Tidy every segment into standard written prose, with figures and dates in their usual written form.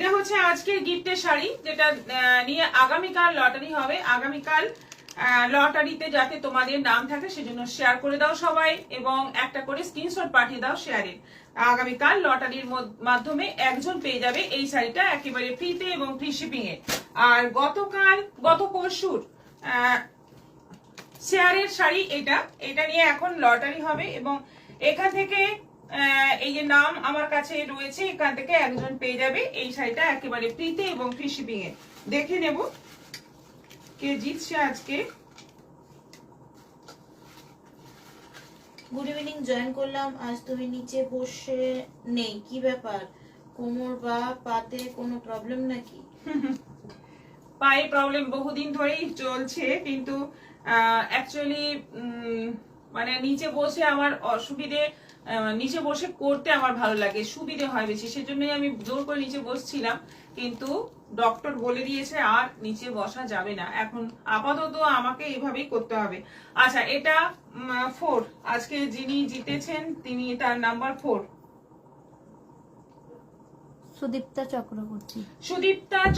এটা হচ্ছে আজকের গিফটের শাড়ি, যেটা নিয়ে আগামীকাল লটারি হবে। আগামীকাল লটারিতে যাতে তোমাদের নাম থাকে সেজন্য শেয়ার করে দাও সবাই, এবং একটা করে স্ক্রিনশট পাঠিয়ে দাও শেয়ারের। আগামীকাল লটারির মাধ্যমে একজন পেয়ে যাবে এই শাড়িটা একেবারে ফ্রিতে এবং ফ্রি শিপিং এ। আর গত পরশুর শেয়ারের শাড়ি এটা নিয়ে এখন লটারি হবে, এবং এখান থেকে এই যে নাম আমার কাছে রয়েছে, এখান থেকে একজন পেয়ে যাবে এই শাড়িটা একেবারে ফ্রিতে এবং ফ্রি শিপিং এ। দেখে নেব কে জিতছে আজকে। গুড ইভিনিং, জয়েন করলাম। আজ তুমি নিচে বসে নেই, কি ব্যাপার? কোমর বা পাতে কোনো প্রবলেম নাকি? পায়ে প্রবলেম বহুদিন ধরেই চলছে, কিন্তু অ্যাকচুয়ালি মানে নিচে বসে আমার অসুবিধে, নিচে বসে করতে আমার ভালো লাগে, সুবিধে হয় বেশি, সেজন্যই আমি জোর করে নিচে বসছিলাম, কিন্তু ডক্টর বলে দিয়েছে আর নিচে বসা যাবে না, এখন আপাতত আমাকে এভাবেই করতে হবে। আচ্ছা, এটা 4, আজকে যিনি জিতেছেন তিনি, তার নাম্বার 4 সুদীপ্তা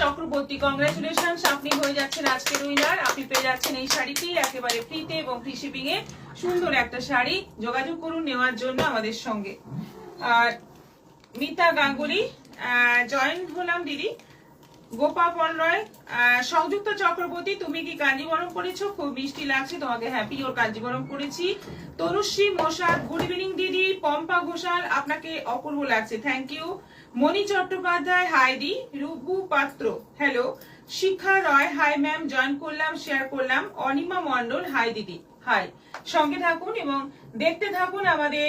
চক্রবর্তী। কংগ্রাচুলেশন, আপনি হয়ে যাচ্ছেন আজকের উইনার। আপনি পেয়ে যাচ্ছেন এই শাড়িটি একেবারে ফ্রিতে এবং ফ্রি শিপিং এ। সুন্দর একটা শাড়ি, যোগাযোগ করুন নেওয়ার জন্য আমাদের সঙ্গে। আর মিতা গাঙ্গুলি জয়েন হলাম দিদি। গোপা পলরয়, সংযুক্ত চক্রবর্তী, তুমি কি কাঞ্জিবরম করেছো? খুব মিষ্টি লাগছে তোমাকে। হ্যাপি ওর কাঞ্জিবরম করেছি। তনুশ্রী মোশাদ, গুড ইভিনিং দিদি। পম্পা ঘোষাল, আপনাকে অপূর্ব লাগছে, thank you. Moni Chattopadhyay, hi দি। Rubu Patra, hello. Shikha Roy, hi ma'am, join করলাম, শেয়ার করলাম। অনিমা মন্ডল, হাই দিদি, হাই। সঙ্গে থাকুন এবং দেখতে থাকুন আমাদের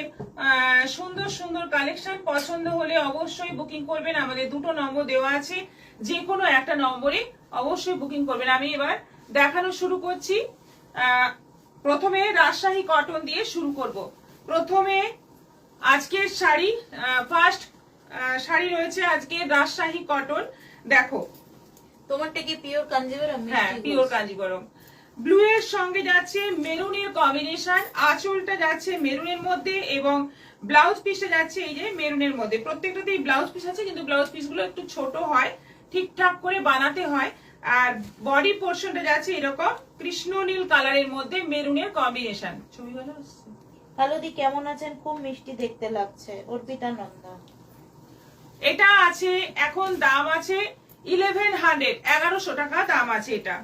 সুন্দর সুন্দর কালেকশন। পছন্দ হলে অবশ্যই বুকিং করবেন, আমাদের 2টো নম্বর দেওয়া আছে, যে কোনো একটা নম্বরে অবশ্যই বুকিং করবেন। আমি এবার দেখানো শুরু করছি। প্রথমে রাজশাহী কটন দিয়ে শুরু করব। প্রথমে আজকের শাড়ি, ফার্স্ট শাড়ি রয়েছে আজকে রাজশাহী কটন। দেখো, তোমারটা কি পিওর কাঞ্জিবরম? হ্যাঁ, পিওর কাঞ্জিবরম। ব্লু এর সঙ্গে যাচ্ছে মেরুনের কম্বিনেশন, আঁচলটা যাচ্ছে মেরুনের মধ্যে এবং ব্লাউজ পিসটা যাচ্ছে এই যে মেরুনের মধ্যে। প্রত্যেকটাতেই ব্লাউজ পিস আছে, কিন্তু ব্লাউজ পিস গুলো একটু ছোট হয়, ঠিকঠাক করে বানাতে হয়। আর বডি পোর্শনটা যাচ্ছে এরকম কৃষ্ণ নীল কালারের মধ্যে মেরুনের কম্বিনেশন। ছবি ভালো আসছে? হ্যালো দি, কেমন আছেন? খুব মিষ্টি দেখতে লাগছে। অর্পিতা নন্দা। এটা আছে এখন দাম আছে 1100 টাকা দাম আছে। এটা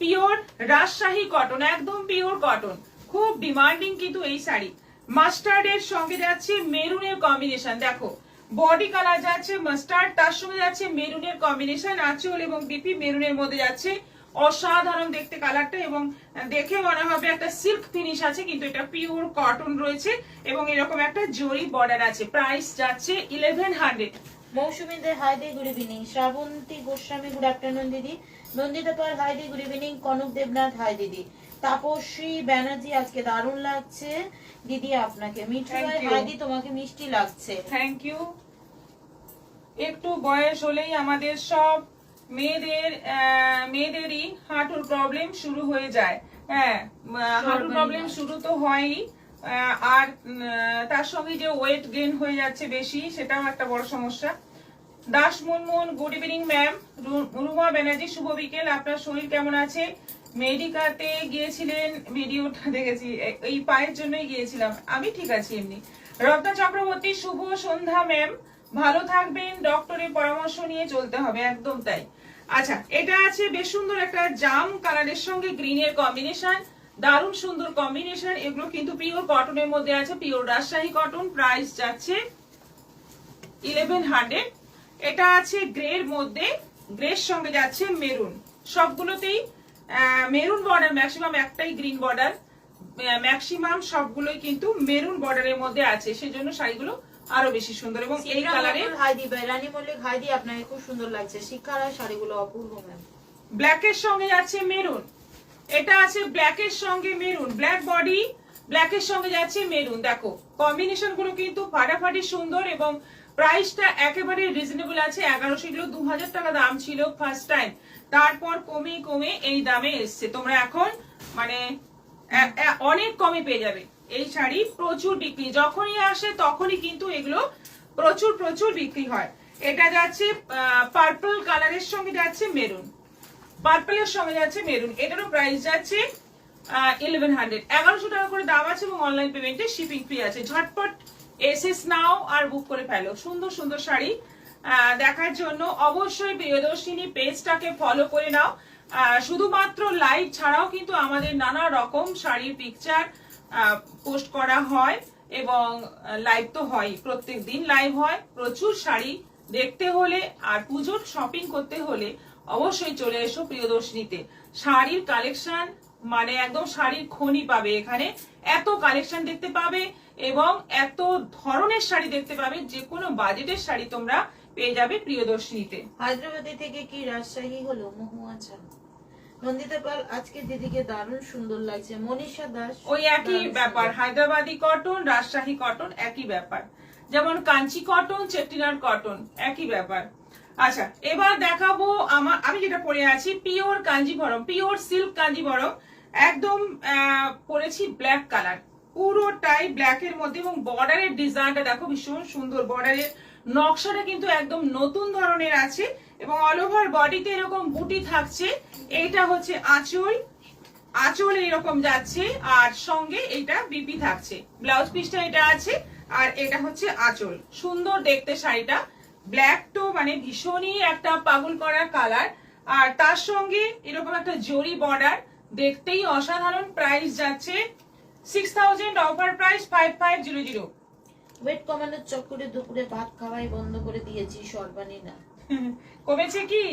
পিওর রাজশাহী কটন, একদম পিওর কটন, খুব ডিমান্ডিং কিন্তু এই শাড়ি। মাস্টার্ড এর সঙ্গে যাচ্ছে মেরুনের কম্বিনেশন। দেখো, বডি কালার যাচ্ছে মাস্টার্ড, তার সঙ্গে যাচ্ছে মেরুনের কম্বিনেশন। আঁচল এবং বিপি মেরুনের মধ্যে যাচ্ছে, অসাধারণ দেখতে কালারটা, এবং দেখে মনে হবে একটা সিল্ক ফিনিশ আছে, কিন্তু এটা পিওর কটন রয়েছে এবং এরকম একটা জরি বর্ডার আছে। প্রাইস যাচ্ছে 1100। মৌসুমী দে, হাই দি, good evening. Srabanti Goswami, good afternoon দিদি। নন্দিতা পাল, হাই দি, good evening. Kanak Debnath, hi দিদি। তাপসী ব্যানার্জি, আজকে দারুণ লাগছে দিদি আপনাকে। মিঠু ভাই, হাই দি, তোমাকে মিষ্টি লাগছে, থ্যাংক ইউ। একটু বয়স হলেই আমাদের সব মেয়েদেরই হাঁটুর প্রবলেম শুরু হয়ে যায়। হ্যাঁ, হাঁটুর প্রবলেম শুরু তো হয়ই, আর তার সঙ্গে যে ওয়েট গেইন হয়ে যাচ্ছে বেশি, সেটাও একটা বড় সমস্যা। Das Moonmoon, good evening ma'am. Ruma Banerjee, শুভ বিকেল। আপনার শরীর কেমন আছে? মেডিকাতে গিয়েছিলেন, ভিডিওটা দেখেছি, এই পায়ের জন্যই গিয়েছিলাম। আমি ঠিক আছি এমনি। রত্না চক্রবর্তী, শুভ সন্ধ্যা ম্যাম, ভালো থাকবেন, ডক্টরের পরামর্শ নিয়ে চলতে হবে, একদম তাই। আচ্ছা, এটা আছে বেশ সুন্দর একটা জাম কালারের সঙ্গে গ্রিনের কম্বিনেশন, দারুণ সুন্দর কম্বিনেশন। এগুলো কিন্তু পিওর কটনের মধ্যে আছে, পিওর রাজশাহী কটন। প্রাইস যাচ্ছে 1100। এটা আছে গ্রের মধ্যে, গ্রের সঙ্গে যাচ্ছে মেরুন। সবগুলোতেই মেরুন বর্ডার, ম্যাক্সিমাম একটাই গ্রিন বর্ডার, ম্যাক্সিমাম সবগুলোই কিন্তু মেরুন বর্ডারের মধ্যে আছে, সেজন্য শাড়িগুলো আরো বেশি সুন্দর। এবং এই কালারে হাই দি ভাই, রানী মল্লিক, হাই দি, আপনাকে খুব সুন্দর লাগছে। শিক্ষারা, শাড়িগুলো অপূর্ব ম্যাম। ব্ল্যাক এর সঙ্গে যাচ্ছে মেরুন। এটা আছে ব্ল্যাক এর সঙ্গে মেরুন, ব্ল্যাক বডি, ব্ল্যাক এর সঙ্গে যাচ্ছে মেরুন। দেখো, কম্বিনেশন গুলো কিন্তু ফাটাফাটি সুন্দর, এবং প্রাইসটা একেবারে রিজনেবল আছে। 1100, এগুলো 2000 টাকা দাম ছিল ফার্স্ট টাইম, তারপর কমে কমে এই দামে এসছে। তোমরা এখন মানে অনেক কমে পেয়ে যাবে এই শাড়ি। প্রচুর বিক্রি, যখনই আসে তখনই কিন্তু এগুলো প্রচুর প্রচুর বিক্রি হয়। এটা যাচ্ছে পার্পল কালারের সঙ্গে যাচ্ছে মেরুন, পার্পলের সঙ্গে যাচ্ছে মেরুন। এটারও প্রাইস যাচ্ছে 1100, 1100 টাকা করে দাম আছে এবং অনলাইন পেমেন্টে শিপিং ফ্রি আছে। ঝটপট এসএস নাও আর বুক করে ফেলো। সুন্দর সুন্দর শাড়ি দেখার জন্য অবশ্যই প্রিয়দর্শিনী পেজটাকে ফলো করে নাও। শুধুমাত্র লাইভ ছাড়াও কিন্তু আমাদের নানা রকম শাড়ির পিকচার পোস্ট করা হয় এবং লাইভ তো হয়, প্রত্যেক দিন লাইভ হয়। প্রচুর শাড়ি দেখতে হলে আর পুজোর শপিং করতে হলে অবশ্যই চলে এসো প্রিয়দর্শিনীতে। শাড়ির কালেকশন মানে একদম শাড়ির খনি পাবে এখানে, এত কালেকশন দেখতে পাবে এবং এত ধরনের শাড়ি দেখতে পাবে, যে কোনো বাজেটের শাড়ি তোমরা পেয়ে যাবে প্রিয়দর্শিনীতে। হায়দ্রাবাদে থেকে কি রাজশাহী হলো মহুয়া চা। নন্দিতা পাল আজকে দিদিকে দারুণ সুন্দর লাগছে। মনীষা দাস ওই একই ব্যাপার, হায়দ্রাবাদি কটন রাজশাহী কটন একই ব্যাপার, যেমন কাঞ্চি কটন চেট্টিনার কটন একই ব্যাপার। আচ্ছা, এবার দেখাবো আমি যেটা পরে আছি pure Kanjivaram, pure silk Kanjivaram. একদম পরেছি ব্ল্যাক কালার, পুরোটাই ব্ল্যাকের মধ্যে এবং বর্ডারের ডিজাইনটা দেখো ভীষণ সুন্দর। বর্ডারের নকশাটা কিন্তু একদম নতুন ধরনের আছে এবং অল ওভার বডিতে এরকম বুটি থাকছে। এইটা হচ্ছে আঁচল, আঁচল এরকম যাচ্ছে আর সঙ্গে এটা বিপি থাকছে। ব্লাউজ পিসটা এটা আছে আর এটা হচ্ছে আঁচল। সুন্দর দেখতে শাড়িটা, ব্ল্যাক তো মানে ভীষণই একটা পাগল করা কালার আর তার সঙ্গে এরকম একটা জরি বর্ডার, দেখতেই অসাধারণ। প্রাইস যাচ্ছে 6000, অফার প্রাইস 5500। ওয়েট কমানোর চক্করে দুপুরে ভাত খাওয়াই বন্ধ করে দিয়েছি সর্বাণী না। কমেছে কি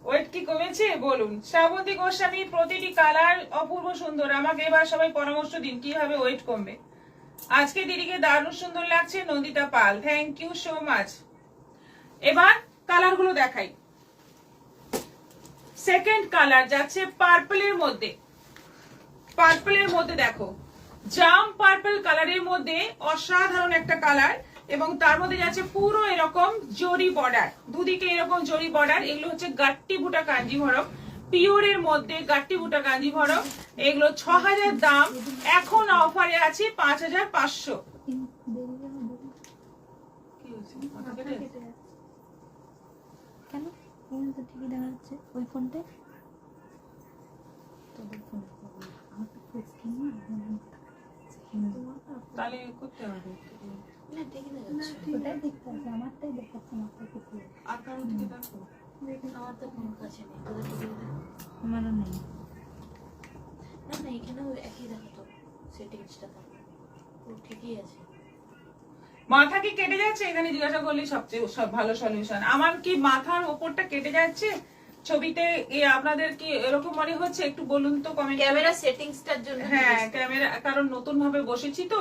ওয়েট, কি কমেছে বলুন? শ্রাবন্তী গোস্বামী প্রতিটি কালার অপূর্ব সুন্দর। আমাকে এবার সবাই পরামর্শ দিন কিভাবে ওয়েট কমবে। আজকে দিদিকে দারুণ সুন্দর লাগছে নন্দিতা পাল, থ্যাংক ইউ সো মাচ। এবার কালার গুলো দেখাই। সেকেন্ড কালার যাচ্ছে পার্পলের মধ্যে, পার্পলের মধ্যে দেখো জাম পার্পল কালারের মধ্যে অসাধারণ একটা কালার এবং তার মধ্যে যাচ্ছে পুরো এরকম জরি বর্ডার, দুদিকে এরকম জরি বর্ডার। এগুলো হচ্ছে গাট্টি বুটা কাঞ্জিভরম, পিওরের মধ্যে গাট্টি বুটা কাঞ্জিভরম। এগুলো 6000 দাম, এখন অফারে আছে 5500। কেন তো ঠিকই দেখা যাচ্ছে ওই ফোনটা তাহলে করতে হবে না ঠিকই দেখাচ্ছে। ওটাই দেখতে আছে, আমারটাই দেখাচ্ছে না। আর কারো থেকে দেখো। আমার তো কোনো কাছে নেই, তোদের ঠিকই দেখা। আমারও নেই। না না এখানেও একই দেখাতো সেটিংসটা, তো ঠিকই আছে। মাথা কি কেটে যাচ্ছে? এখানে জিজ্ঞাসা করলে সবচেয়ে ভালো সলিউশন। আমার কি মাথার ওপরটা কেটে যাচ্ছে ছবিতে? আপনাদের কি এরকম মনে হচ্ছে? একটু বলুন তো কমেন্ট। ক্যামেরা সেটিংসটার জন্য। হ্যাঁ ক্যামেরা, কারণ নতুন ভাবে বসেছি তো,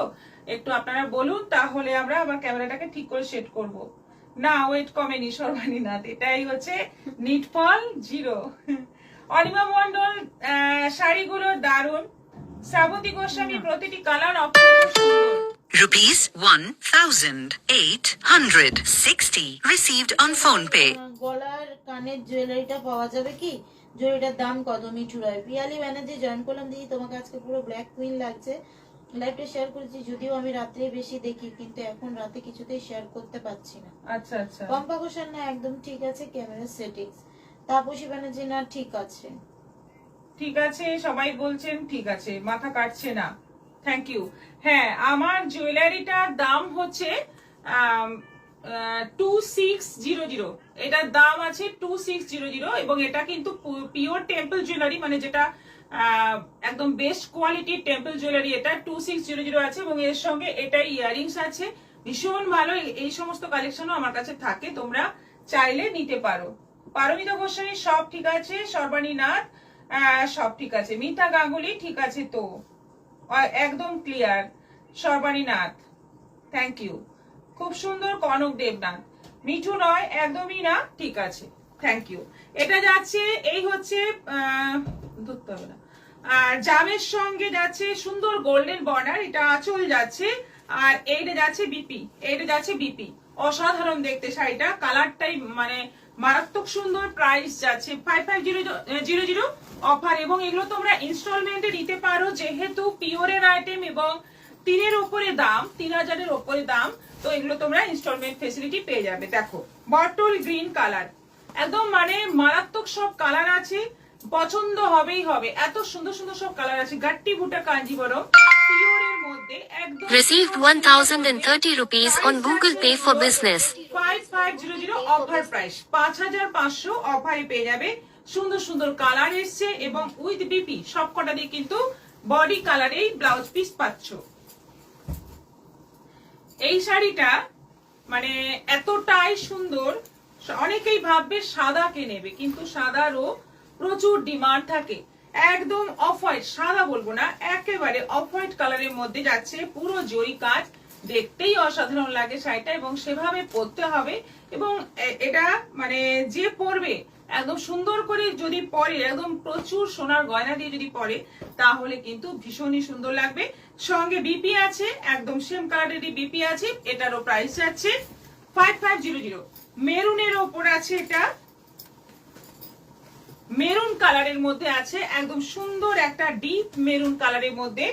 একটু আপনারা বলুন তাহলে আমরা আবার ক্যামেরাটাকে ঠিক করে সেট করব। না ওয়েট কমেনি সর্বাণী নাথ, এটাই হচ্ছে নিটফল 0। অনিমা মন্ডল শাড়িগুলো দারুণ। শ্রাবন্তী গোস্বামী প্রতিটি কালার অপূর্ব সুন্দর। Rupees 1,860 received on phone pay. গলার কানের জুয়েলারিটা পাওয়া যাবে কি? জুয়েলারিটার দাম কত? মিঠু রায়। পিয়ালি ব্যানার্জি জয়েন করলাম। দিদি তোমাকে আজকে পুরো ব্ল্যাক কুইন লাগছে। লাইভটা শেয়ার করেছি, যদিও আমি রাত্রে বেশি দেখি কিন্তু এখন রাতে কিছুতেই শেয়ার করতে পারছি না। আচ্ছা আচ্ছা, পম্পা ঘোষাল না একদম ঠিক আছে ক্যামেরা সেটিংস। তাপসী ব্যানার্জি না ঠিক আছে। ঠিক আছে সবাই বলছেন ঠিক আছে, মাথা কাটছে না, থ্যাংক ইউ। হ্যাঁ আমার জুয়েলারিটার দাম হচ্ছে 2600, এটার দাম আছে 2600 এবং এটা কিন্তু পিওর টেম্পল জুয়েলারি, মানে যেটা একদম বেস্ট কোয়ালিটির টেম্পল জুয়েলারি। এটা 2600 আছে এবং এর সঙ্গে এটা ইয়াররিংস আছে, ভীষণ ভালো। এই সমস্ত কালেকশনও আমার কাছে থাকে, তোমরা চাইলে নিতে পারো। পারমিতা গোস্বামী সব ঠিক আছে, সর্বাণী নাথ সব ঠিক আছে, মিতা গাঙ্গুলি ঠিক আছে তো, একদম clear. Sarbani Nath thank you, খুব সুন্দর। কনক দেবনাথ মিঠু নয় একদমই না, ঠিক আছে থ্যাংক ইউ। এটা যাচ্ছে এই হচ্ছে ধরতে হবে না, আর জামের সঙ্গে যাচ্ছে সুন্দর গোল্ডেন বর্ডার, এটা আঁচল যাচ্ছে আর এইটা যাচ্ছে বিপি, এইটা যাচ্ছে বিপি। অসাধারণ দেখতে শাড়িটা, কালারটাই মানে মারাত্মক সুন্দর। প্রাইস যাচ্ছে 5500 অফার এবং এগুলো তোমরা ইনস্টলমেন্টে নিতে পারো, যেহেতু পিওরের আইটেম এবং 3,000-এর উপরে দাম, 3,000-এর উপরে দাম। তো এগুলো তোমরা ইনস্টলমেন্ট ফেসিলিটি পেয়ে যাবে। দেখো বটল গ্রিন কালার, একদম মানে মারাত্মক সব কালার আছে, পছন্দ হবেই হবে, এত সুন্দর সুন্দর সব কালার আছে। গাট্টি বুটা কাঞ্জিভরম পিওরের মধ্যে একদম Received 1030 rupees on Google Pay for business. 5500 offer price, 5500 অফারে পেয়ে যাবে। সুন্দর সুন্দর কালার এসছে এবং উইথ বিপি সবকটা দিয়ে কিন্তু বডি কালারেই ব্লাউজ পিস পাচ্ছ। এই শাড়িটা মানে এতটাই সুন্দর, অনেকেই ভাববে সাদাকে নেবে, কিন্তু সাদারও প্রচুর ডিমান্ড থাকে। একদম অফ হোয়াইট, সাদা বলবো না, একেবারে অফ হোয়াইট কালারের মধ্যে যাচ্ছে, পুরো জরি কাজ, দেখতেই অসাধারণ লাগে শাড়িটা এবং সেভাবে পরতে হবে। এবং এটা মানে যে পরবে একদম সুন্দর করে যদি পরে, একদম প্রচুর সোনার গয়না দিয়ে যদি পরে, তাহলে কিন্তু ভীষণই সুন্দর লাগবে। সঙ্গে বিপি আছে, একদম সেম কালারেরই বিপি আছে। এটারও প্রাইস আছে 5500। মেরুনের ওপর আছে, এটা মেরুন কালারের মধ্যে আছে, একদম সুন্দর একটা ডিপ মেরুন কালারের মধ্যে।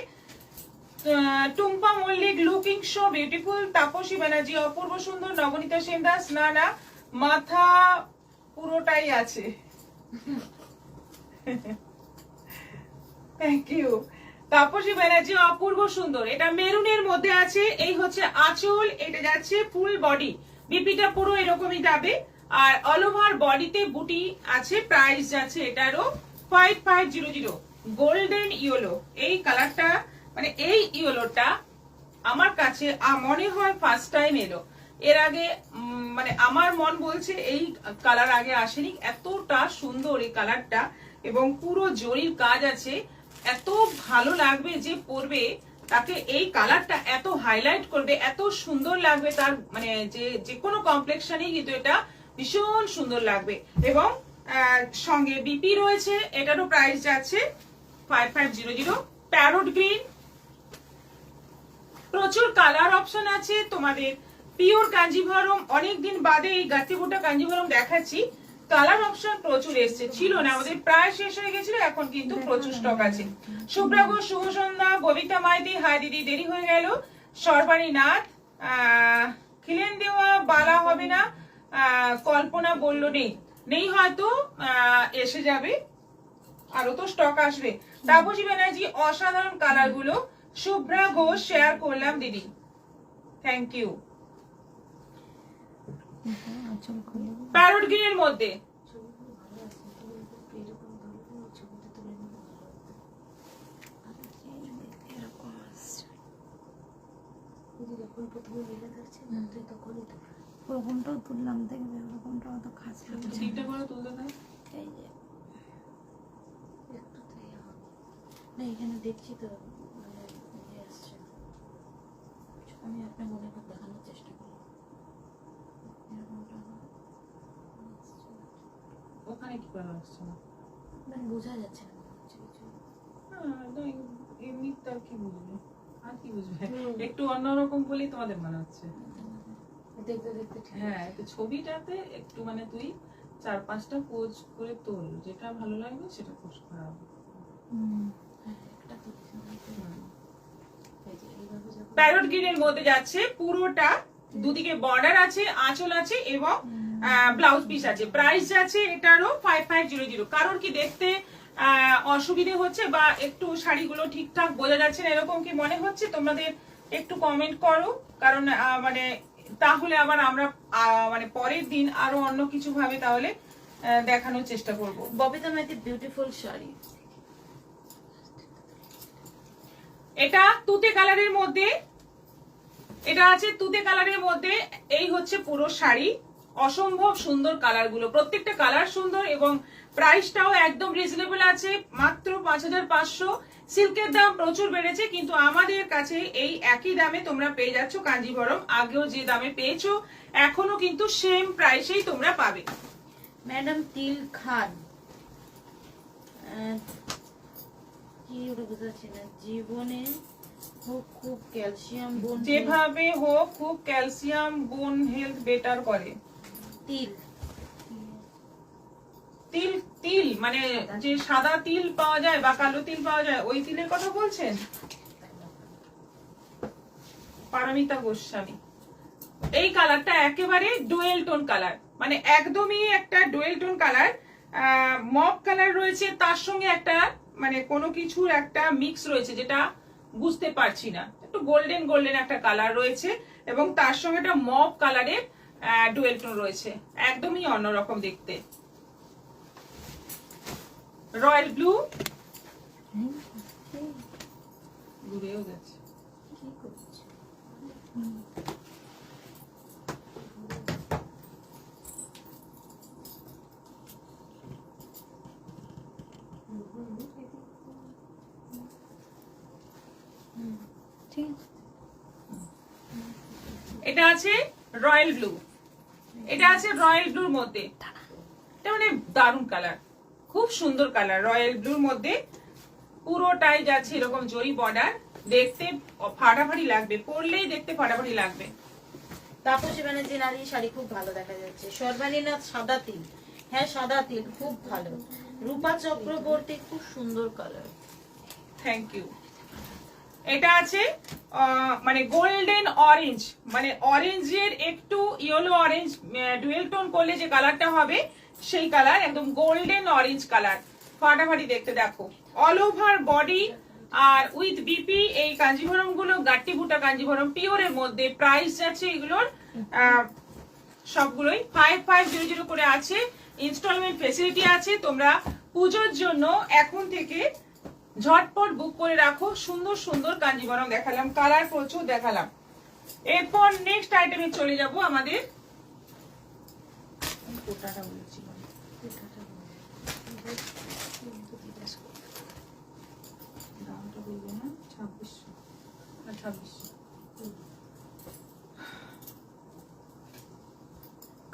Tumpa Mallick looking so beautiful, Tapasi Banerjee অপূর্ব সুন্দর, নবনীতা সেন দাস না মাথা পুরোটাই আছে। Thank you. তাপসী ব্যানার্জি অপূর্ব সুন্দর, এটা মেরুনের মধ্যে আছে। এই হচ্ছে আঁচল, এটা যাচ্ছে ফুল বডি, বিপিটা পুরো এরকমই যাবে। আর অল ওভার বডিতে বুটি আছে। প্রাইস যাচ্ছে এটারও 5500। গোল্ডেন ইয়েলো, এই কালারটা মানে এই ইয়েলোটা আমার কাছে মনে হয় ফার্স্ট টাইম এলো। এর আগে মানে আমার মন বলছে এই কালার আগে আসেনি। এতটা সুন্দর এই কালারটা এবং পুরো জরির কাজ আছে, এত ভালো লাগবে যে পরবে তাকে। এই কালারটা এত হাইলাইট করবে, এত সুন্দর লাগবে তার, মানে যে কোনো কমপ্লেক্সনেই কিন্তু এটা ভীষণ সুন্দর লাগবে। এবং সঙ্গে বিপি রয়েছে, এটারও প্রাইস যাচ্ছে 5500। প্যারট গ্রিন, প্রচুর কালার অপশন আছে তোমাদের। পিওর কাঞ্জিভরম, অনেকদিন বাদে এই গাট্টিবুটা কাঞ্জিভরম দেখাচ্ছি। কালার অপশন প্রচুর এসছে, ছিল না, আমাদের প্রায় শেষ হয়ে গেছিল, এখন কিন্তু প্রচুর স্টক আছে। শুভ্রা ঘোষ শুভ সন্ধ্যা, ববিতা মাইতি হাই দিদি দেরি হয়ে গেল, সর্বাণী নাথ, খিলেন দেওয়া বালা হবে না, কল্পনা বলল নেই হয়তো এসে যাবে, আরো তো স্টক আসবে। তাপসী ব্যানার্জি অসাধারণ কালার গুলো, শুভ্রা ঘোষ শেয়ার করলাম দিদি, থ্যাংক ইউ। প্যারট গ্রিনের মধ্যে ওরকমটাও তুললাম, দেখবে ওরকমটা অত খাস তিনটে করে তুলতে দেয়। এই যে না, এখানে দেখছি তো মানে আসছে, আমি আপনার মনে করে দেখানোর চেষ্টা করি। ওখানে কি করে আসছে না, মানে বোঝা যাচ্ছে না মনে হচ্ছে কিছু। এমনি তার কি বুঝবে, আর কি বুঝবে, একটু অন্যরকম বলেই তোমাদের মনে হচ্ছে। দেখতে দেখতে ঠিক হ্যাঁ, একটু ছবিটাতে একটু মানে তুই 4-5টা পোজ করে তোল, যেটা ভালো লাগবে সেটা পোস্ট করা হবে। প্যারট গ্রিনের মধ্যে যাচ্ছে, পুরোটা দুদিকে বর্ডার আছে, আঁচল আছে এবং ব্লাউজ পিস আছে। প্রাইস যাচ্ছে এটারও 5500। কারণ কি দেখতে অসুবিধে হচ্ছে বা একটু শাড়িগুলো ঠিকঠাক বোঝা যাচ্ছে না, এরকম কি মনে হচ্ছে তোমাদের, একটু কমেন্ট করো। কারণ মানে তাহলে আবার আমরা মানে পরের দিন আরো অন্য কিছু ভাবে তাহলে দেখানোর চেষ্টা করব। ববিতা মাইতি বিউটিফুল শাড়ি, এটা তুতে কালারের মধ্যে, এটা আছে তুতে কালারের মধ্যে। এই হচ্ছে পুরো শাড়ি, অসম্ভব সুন্দর কালার গুলো, প্রত্যেকটা কালার সুন্দর এবং প্রাইসটাও একদম রিজনেবল আছে, মাত্র 5500। সিল্কের দাম প্রচুর বেড়েছে, কিন্তু আমাদের কাছে এই একই দামে তোমরা পেয়ে যাচ্ছ কাঞ্জিভরম। আগেও যে দামে পেয়েছো এখনো কিন্তু সেম প্রাইসেই তোমরা পাবে। ম্যাডাম তিল খান, কি ওটা বুঝাচ্ছি না, জীবনে হোক খুব ক্যালসিয়াম বোন, যেভাবে হোক খুব ক্যালসিয়াম বোন হেলথ বেটার করে। তিল তিল তিল মানে যে সাদা তিল পাওয়া যায় বা কালো তিল পাওয়া যায়, ওই তিলের কথা বলছেন? পারমিতা গোস্বামী। এই কালারটা একেবারে ডুয়েল টোন কালার, মানে একদমই একটা ডুয়েল টোন কালার। মপ কালার রয়েছে, তার সঙ্গে একটা মানে কোনো কিছুর একটা মিক্স রয়েছে যেটা বুঝতে পারছি না, একটু গোল্ডেন গোল্ডেন একটা কালার রয়েছে এবং তার সঙ্গে একটা মপ কালারের ডুয়েল টোন রয়েছে, একদমই অন্যরকম দেখতে। রয়্যাল ব্লু, ঘুরেও গেছে। এটা আছে রয়্যাল ব্লু, এটা আছে রয়্যাল ব্লুর মধ্যে, এটা মানে দারুণ কালার, খুব সুন্দর কালার। রয়্যাল ব্লুর মধ্যে পুরোটাই যাচ্ছে এরকম জরি বর্ডার, দেখতে ফাটাফাটি লাগবে, পরলেই দেখতে ফাটাফাটি লাগবে। তাপসী ব্যানার্জি নারী শাড়ি খুব ভালো দেখা যাচ্ছে। সর্বানীনাথ সাদা তিল, হ্যাঁ সাদা তিল খুব ভালো। রূপা চক্রবর্তী খুব সুন্দর কালার, থ্যাংক ইউ। এটা আছে মানে গোল্ডেন অরেঞ্জ, মানে অরেঞ্জের একটু ইয়েলো অরেঞ্জ ডুয়েল টোন করলে যে কালারটা হবে সেই কালার, একদম গোল্ডেন অরেঞ্জ কালার, ফাটাফাটি দেখতে। দেখো অল ওভার বডি আর উইথ বিপি। এই কাঞ্জিভরম গুলো গাট্টি বুটা কাঞ্জিভরম পিওরের মধ্যে। প্রাইস যাচ্ছে এগুলোর সবগুলোই 5500 করে আছে। ইনস্টলমেন্ট ফেসিলিটি আছে। তোমরা পুজোর জন্য এখন থেকে ঝটপট বুক করে রাখো। সুন্দর সুন্দর কাঞ্জিভরম দেখালাম, কালার প্রচুর দেখালাম। এরপর নেক্সট আইটেমে চলে যাব আমাদের কোটাটা বলছি, দামটা বলবো না, 2600।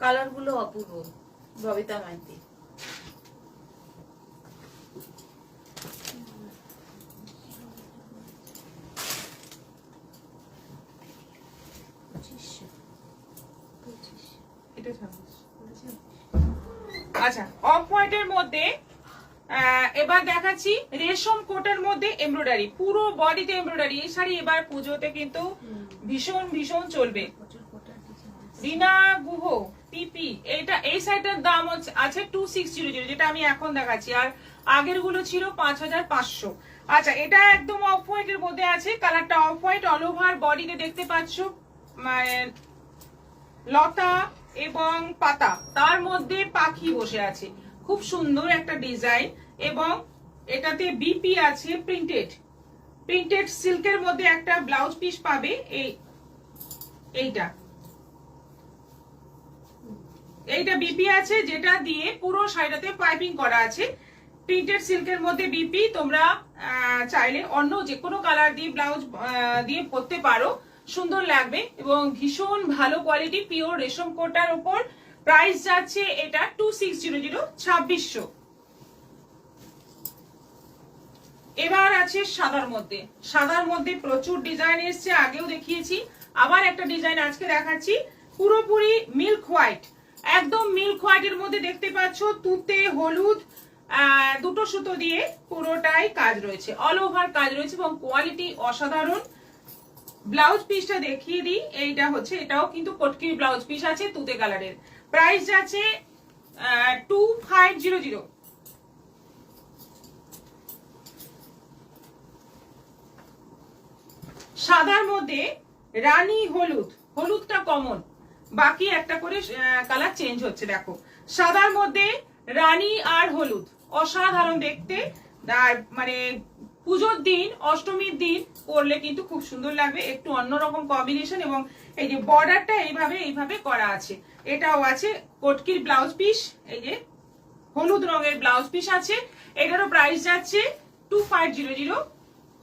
কালার গুলো অপূর্ব। ববিতা মাইতি, এটা 2600। আচ্ছা, অফ হোয়াইটের মধ্যে এবার দেখাচ্ছি রেশম কোটার মধ্যে এমব্রয়ডারি, পুরো বডিতে এমব্রয়ডারি। এই শাড়ি এবার পুজোতে কিন্তু ভীষণ ভীষণ চলবে। রিনা গুহ পিপি, এটা এই শাড়িটার দাম আছে 2600, যেটা আমি এখন দেখাচ্ছি, আর আগের গুলো ছিল 5500। আচ্ছা, এটা একদম অফ হোয়াইটের মধ্যে আছে, কালারটা অফ হোয়াইট, অল ওভার বডিতে দেখতে পাচ্ছ লতা এবং পাতা, তার মধ্যে পাখি বসে আছে, খুব সুন্দর একটা ডিজাইন। এবং এটাতে বিপি আছে, প্রিন্টেড সিল্কের মধ্যে একটা ব্লাউজ পিস পাবে। এইটা বিপি আছে, যেটা দিয়ে পুরো শাড়িটাতে পাইপিং করা আছে। প্রিন্টেড সিল্কের মধ্যে বিপি, তোমরা চাইলে অন্য যে কোনো কালার দিয়ে ব্লাউজ দিয়ে পরতে পারো, সুন্দর লাগবে এবং ভীষণ ভালো কোয়ালিটি, পিওর রেশম কোটার উপর। প্রাইস যাচ্ছে এটা 2600, 2600। এবার আছে সাদার মধ্যে। সাদার মধ্যে প্রচুর ডিজাইন এসছে, আগেও দেখিয়েছি, আবার একটা ডিজাইন আজকে দেখাচ্ছি, পুরোপুরি মিল্ক হোয়াইট, একদম মিল্ক হোয়াইটের মধ্যে দেখতে পাচ্ছ তুতে হলুদ দুটো সুতো দিয়ে পুরোটাই কাজ রয়েছে, অল ওভার কাজ রয়েছে এবং কোয়ালিটি অসাধারণ। ব্লাউজ পিসটা দেখিয়ে দিই, এইটা হচ্ছে, এটাও কিন্তু কটকির ব্লাউজ পিস আছে তুতে কালারের। প্রাইস যাচ্ছে 2500। সাদার মধ্যে রানী হলুদ, হলুদটা কমন, বাকি একটা করে কালার চেঞ্জ হচ্ছে। দেখো সাদার মধ্যে রানী আর হলুদ, অসাধারণ দেখতে। মানে পুজোর দিন, অষ্টমীর দিন পরলে কিন্তু খুব সুন্দর লাগবে, একটু অন্যরকম কম্বিনেশন। এবং এই যে বর্ডারটা এইভাবে করা আছে, এটাও আছে কটকির ব্লাউজ পিস, এই যে হলুদ রঙের ব্লাউজ পিস আছে। এটারও প্রাইস যাচ্ছে 2500,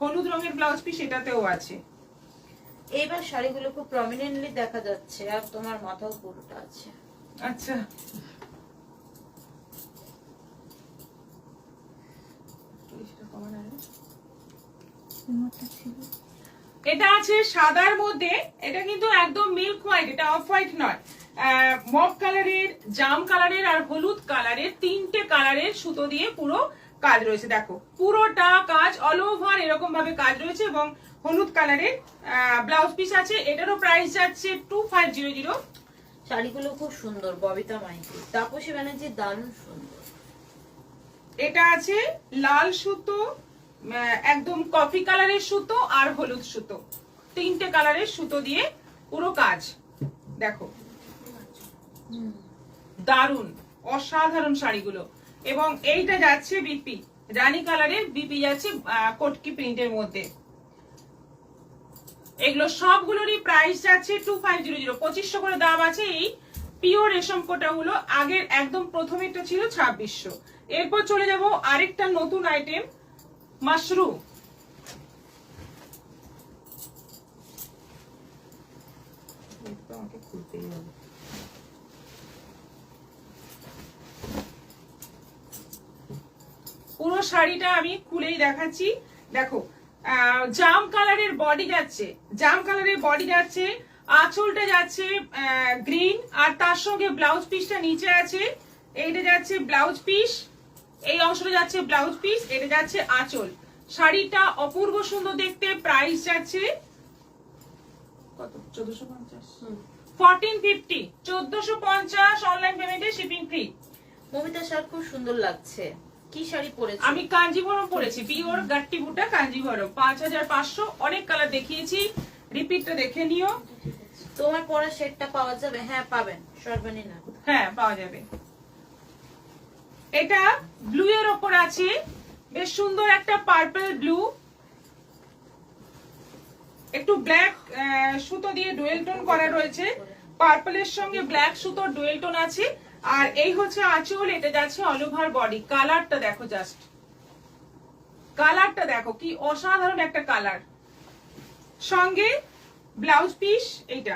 হলুদ রঙের ব্লাউজ পিস এটাতেও আছে। এইবার শাড়িগুলো খুব প্রমিনেন্টলি দেখা যাচ্ছে, আর তোমার মাথাও পুরোটা আছে। আচ্ছা, এটা আছে সাদার মধ্যে, এটা কিন্তু একদম মিল্ক হোয়াইট, এটা অফ হোয়াইট নয়, মপ কালারের, জাম কালারের আর হলুদ কালারের, তিনটে কালারের সুতো দিয়ে পুরো কাজ রয়েছে। দেখো পুরোটা কাজ অল ওভার এরকম ভাবে কাজ রয়েছে এবং হলুদ কালারের ব্লাউজ পিস আছে। এটারও প্রাইস যাচ্ছে 2500। শাড়িগুলো খুব সুন্দর, ববিতা মাইতি, তাপসী ব্যানার্জি, দারুণ সুন্দর। এটা আছে লাল সুতো, একদম কফি কালারের সুতো আর হলুদ সুতো, তিনটে কালারের সুতো দিয়ে পুরো কাজ। দেখো দারুন অসাধারণ শাড়িগুলো। এবং এইটা যাচ্ছে বিপি, রানী কালারের বিপি যাচ্ছে কটকি প্রিন্টের মধ্যে। এগুলো সবগুলোরই প্রাইস যাচ্ছে 2500, 2500 করে দাম আছে। এই পিওর রেশম কোটাগুলো আগের একদম প্রথমেরটা ছিল 2600। এরপর চলে যাব আরেকটা নতুন আইটেম, মাশরুম। আমাকে খুলতেই হবে। পুরো শাড়িটা আমি খুলেই দেখাচ্ছি। দেখো জাম কালারের বডি যাচ্ছে, জাম কালারের বডি যাচ্ছে, আঁচলটা যাচ্ছে গ্রিন, আর তার সঙ্গে ব্লাউজ পিসটা নিচে আছে। এইটা যাচ্ছে ব্লাউজ পিস, এই অংশটা যাচ্ছে ব্লাউজ পিস, এটা যাচ্ছে আঁচল। শাড়িটা অপূর্ব সুন্দর দেখতে। প্রাইস যাচ্ছে কত? 1450, 1450, 1450 অনলাইন পেমেন্টে শিপিং ফ্রি। মমিতা শাড়ি খুব সুন্দর লাগছে। কি শাড়ি পরেছে? আমি কাঞ্জিভরম পরেছি, পিওর গাট্টি বুটা কাঞ্জিভরম, 5500। অনেক কালার দেখিয়েছি, রিপিটটা দেখে নিও। তোমার পরা সেটটা পাওয়া যাবে? হ্যাঁ পাবেন, সর্বানি না। হ্যাঁ পাওয়া যাবে। এটা ব্লু এর ওপর আছে, বেশ সুন্দর একটা পার্পল ব্লু, একটু ব্ল্যাক সুতো দিয়ে ডুয়েল টোন করা রয়েছে। পার্পলের সঙ্গে ব্ল্যাক সুতোর ডুয়েল টোন আছে। আর এই হচ্ছে আঁচল, এটা যাচ্ছে অল ওভার বডি। কালারটা দেখো, জাস্ট কালারটা দেখো, কি অসাধারণ একটা কালার। সঙ্গে ব্লাউজ পিস এইটা।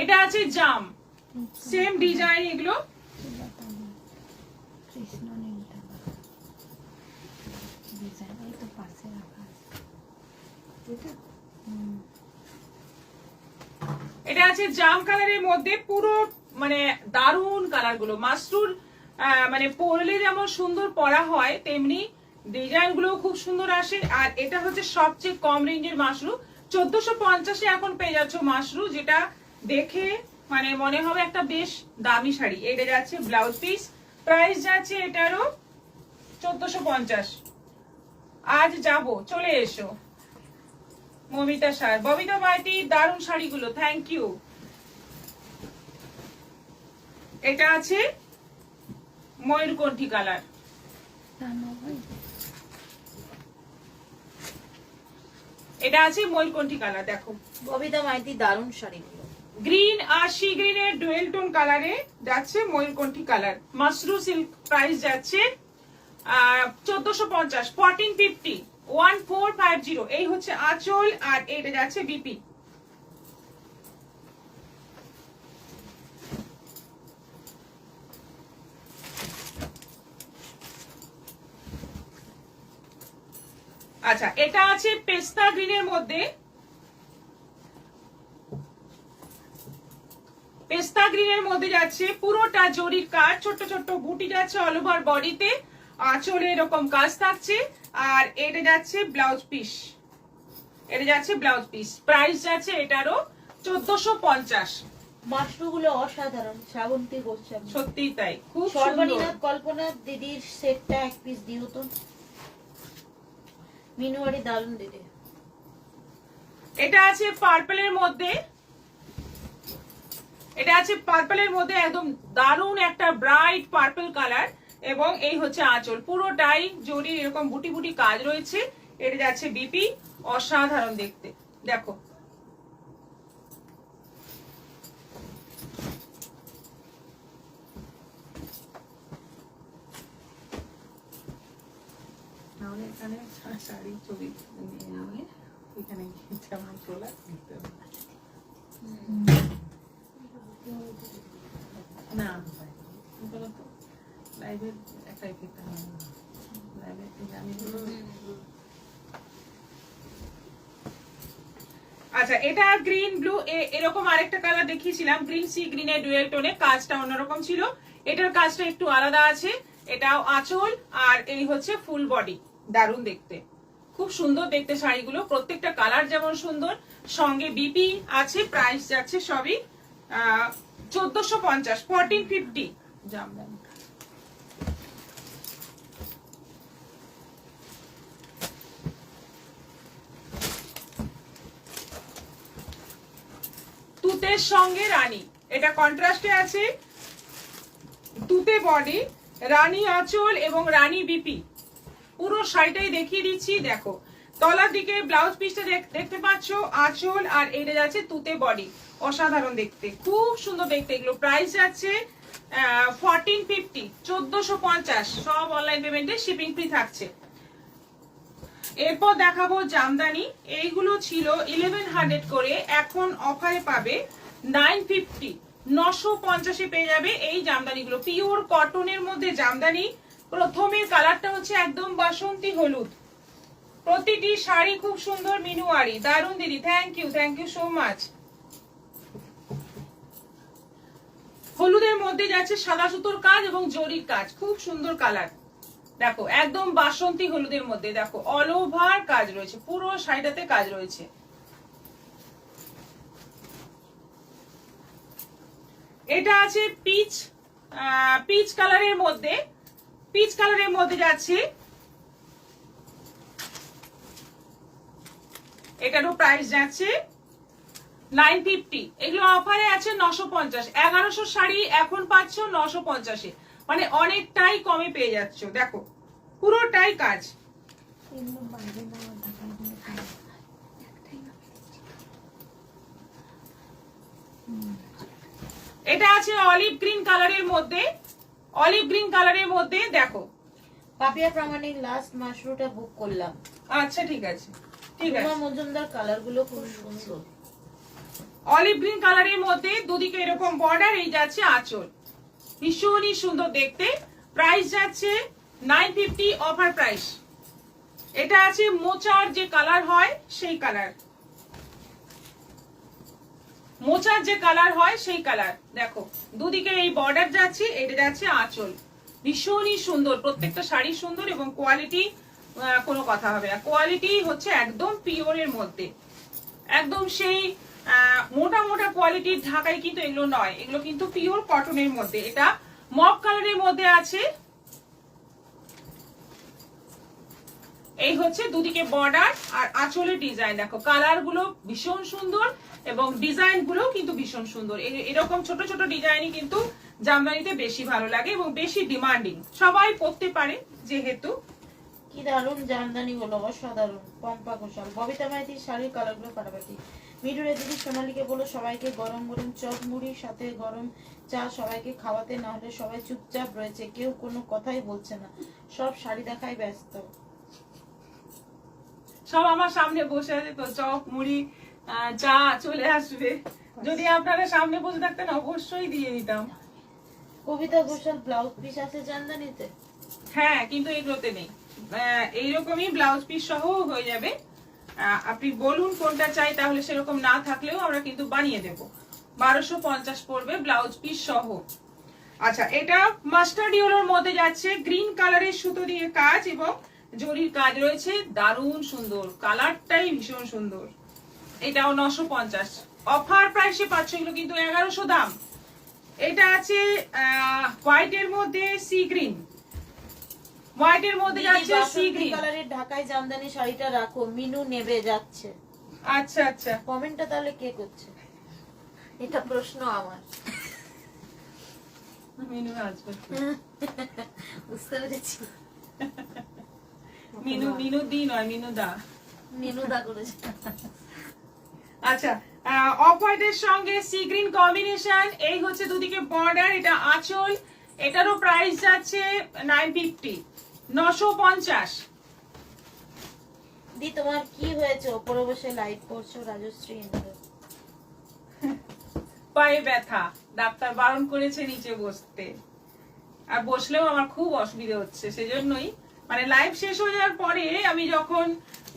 এটা আছে জাম, সেম ডিজাইন এগুলো। এটা আছে জাম কালারের মধ্যে, পুরো মানে দারুন কালার গুলো। মাশরুর মানে পরলে যেমন সুন্দর পরা হয়, তেমনি ডিজাইন গুলো খুব সুন্দর আসে। আর এটা হচ্ছে সবচেয়ে কম রেঞ্জের মাশরু, 1450 এখন পেয়ে যাচ্ছ মাশরু, যেটা দেখে মানে মনে হবে একটা বেশ দামি শাড়ি। এটা যাচ্ছে ব্লাউজ পিস, প্রাইস যাচ্ছে এটারও 1450। আজ যাব, চলে এসো। মমিতা শাড়ি, ববিতা মাইতি, দারুন শাড়িগুলো, থ্যাংক ইউ। এটা আছে ময়ূরকণ্ঠী কালার, এটা আছে ময়ূরকণ্ঠী কালার। দেখো ববিতা মাইতি, দারুণ শাড়িগুলো। গ্রিন আর সি গ্রিনের ডুয়েল টোন কালারে যাচ্ছে ময়ূরকণ্ঠী কালার। মাশরু সিল্ক, প্রাইস যাচ্ছে 1450, 1450, 1450। এই হচ্ছে আঁচল, আর এইটা যাচ্ছে বিপি। আচ্ছা, এটা আছে পেস্তা গ্রিনের মধ্যে, পেস্তা গ্রিনের মধ্যে যাচ্ছে পুরোটা জরির কাজ, ছোট ছোট বুটি যাচ্ছে অল ওভার বডিতে, আঁচলে এরকম কাজ থাকছে। আর এটা যাচ্ছে ব্লাউজ পিস, এটা যাচ্ছে ব্লাউজ পিস। প্রাইস যাচ্ছে এটারও 1450। মাশরুগুলো অসাধারণ। শ্রাবন্তী গোস্বামী, সত্যি তাই, খুব সর্বানীনাথ সুন্দর। কল্পনা দিদির সেটটা এক পিস দিও তো। মিনুয়ারি, দারুণ দিদি। এটা আছে পার্পলের মধ্যে, এটা আছে পার্পলের মধ্যে একদম দারুণ একটা ব্রাইট পার্পল কালার। এবং এই হচ্ছে আঁচল, পুরোটাই জরির এরকম বুটি বুটি কাজ রয়েছে। এটা যাচ্ছে বিপি, অসাধারণ দেখতে। দেখো তাহলে এখানে শাড়ি ছবি নিয়ে এখানে যেমন তোলা দিতে হবে না, বলতো লাইভের একটা ইফেক্ট হয়, লাইভের থেকে আমি। আচ্ছা, এটা গ্রিন ব্লু, এরকম আরেকটা কালার দেখিয়েছিলাম, গ্রিন সি গ্রিনের ডুয়েল টোনে, কাজটা অন্যরকম ছিল। এটার কাজটা একটু আলাদা আছে, এটাও আঁচল আর এই হচ্ছে ফুল বডি। দারুণ দেখতে, খুব সুন্দর দেখতে শাড়িগুলো, প্রত্যেকটা কালার যেমন সুন্দর, সঙ্গে বিপি আছে। প্রাইস যাচ্ছে সবই 1450, 1450 জামদানি। তুতের সঙ্গে রানী, এটা কন্ট্রাস্টে আছে, তুতে বডি, রানী আঁচল এবং রানী বিপি। পুরো শাড়িটাই দেখিয়ে দিচ্ছি। দেখো তলার দিকে ব্লাউজ পিসটা দেখতে পাচ্ছ, আঁচল আর এটা যাচ্ছে তুতে বডি। অসাধারণ দেখতে, খুব সুন্দর দেখতে এগুলো। প্রাইস যাচ্ছে 1450, 1450, সব অনলাইন পেমেন্টে, শিপিং ফ্রি থাকছে। এরপর দেখাবো জামদানি। এইগুলো ছিল 1100 করে, এখন অফারে পাবে 950, 950 পেয়ে যাবে এই জামদানিগুলো। পিওর কটনের মধ্যে জামদানি। প্রথমের কালারটা হচ্ছে একদম বাসন্তী হলুদ। প্রতিটি শাড়ি খুব সুন্দর মিনুয়ারি। দারুন দিদি, থ্যাংক ইউ সো মাচ। হলুদের মধ্যে যাচ্ছে সাদা সুতোর কাজ এবং জরির কাজ, খুব সুন্দর কালার। দেখো একদম বাসন্তী হলুদের মধ্যে, দেখো অল ওভার কাজ রয়েছে, পুরো শাড়িটাতে কাজ রয়েছে। এটা আছে পিচ কালারের মধ্যে, পিচ কালারের মধ্যে যাচ্ছে। এটারও প্রাইস যাচ্ছে 950। এগুলো অফারে আছে 950। 1100 শাড়ি এখন পাচ্ছ 950-এ, মানে অনেকটাই কমে পেয়ে যাচ্ছ। দেখো পুরোটাই কাজ। এটা আছে অলিভ গ্রিন কালারের মধ্যে, অলিভ গ্রিন কালারের মধ্যে। দেখো পাপিয়া প্রামাণিক লাস্ট মাশরুটা বুক করলাম। আচ্ছা ঠিক আছে, ঠিক আছে। মজুমদার কালার গুলো খুব সুন্দর। অলিভ গ্রিন কালারের মধ্যে দুদিকে এরকম বর্ডার, এই যাচ্ছে আঁচল, ভীষণই সুন্দর দেখতে। প্রাইস যাচ্ছে 950, অফার প্রাইস। এটা আছে মোচার যে কালার হয় সেই কালার, মোচার যে কালার হয় সেই কালার। দেখো দুদিকে এই বর্ডার যাচ্ছে, এটা যাচ্ছে আঁচল, ভীষণই সুন্দর। প্রত্যেকটা শাড়ি সুন্দর এবং কোয়ালিটি কোনো কথা হবে না। কোয়ালিটি হচ্ছে একদম পিওরের মধ্যে, একদম সেই মোটা মোটা কোয়ালিটির ঢাকাই কিন্তু এগুলো নয়, এগুলো কিন্তু পিওর কটনের মধ্যে। এটা মপ কালারের মধ্যে আছে। এই হচ্ছে দুদিকে বর্ডার আর আঁচলের ডিজাইন। দেখো কালার গুলো ভীষণ সুন্দর এবং ডিজাইন গুলো কিন্তু ভীষণ সুন্দর। এরকম ছোট ছোট ডিজাইনই কিন্তু জামদানিতে বেশি ভালো লাগে এবং বেশি ডিমান্ডিং, সবাই পরতে পারে যেহেতু। কি দারুণ জামদানি গুলো, অসাধারণ। পম্পা ঘোষাল, ববিতা মাইতির শাড়ির কালার গুলো ফাটাফাটি। মিঠুরে দিদি সোনালীকে বলো সবাইকে গরম গরম চপ মুড়ির সাথে গরম চা সবাইকে খাওয়াতে, না হলে সবাই চুপচাপ রয়েছে, কেউ কোনো কথাই বলছে না, সব শাড়ি দেখায় ব্যস্ত। সব আমার সামনে বসে আছে তো, চপ মুড়ি চা চলে আসবে। যদি আপনারা সামনে বসে থাকতেন অবশ্যই দিয়ে দিতাম। কবিতা ঘোষাল, ব্লাউজ পিস আছে জামদানিতে? হ্যাঁ, কিন্তু এগুলোতে নেই। এইরকমই ব্লাউজ পিস সহ হয়ে যাবে। আপনি বলুন কোনটা চাই, তাহলে সেরকম না থাকলেও আমরা কিন্তু বানিয়ে দেব। 1250 পড়বে ব্লাউজ পিস সহ। আচ্ছা, এটা মাস্টার্ড ইয়েলোর মধ্যে যাচ্ছে, গ্রিন কালারের সুতো দিয়ে কাজ এবং জরির কাজ রয়েছে, দারুণ সুন্দর, কালারটাই ভীষণ সুন্দর। এটাও 950, অফার প্রাইসে পাচ্ছ, এগুলো কিন্তু 1100 দাম। এটা আছে হোয়াইটের মধ্যে সি গ্রিন, হোয়াইটের মধ্যে যাচ্ছে সি গ্রিন কালারের ঢাকায় জামদানি শাড়িটা রাখো, মিনু নেবে যাচ্ছে। আচ্ছা আচ্ছা, কমেন্টটা তাহলে কে করছে? এটা প্রশ্ন আমার। মিনু আসবে, বুঝতে পেরেছি। মিনু দি নয়, মিনু দা, মিনু দা করেছে। আচ্ছা, অফ হোয়াইটের সঙ্গে সি গ্রিন কম্বিনেশন। এই হচ্ছে দুদিকে বর্ডার, এটা আঁচল। এটারও প্রাইস যাচ্ছে 950, 950। দি তোমার কি হয়েছে? ওপরে বসে লাইট করছো রাজশ্রী ইন্দ্র। পায়ে ব্যথা, ডাক্তার বারণ করেছে নিচে বসতে, আর বসলেও আমার খুব অসুবিধা হচ্ছে, সেজন্যই মানে লাইভ শেষ হয়ে যাওয়ার পরে আমি যখন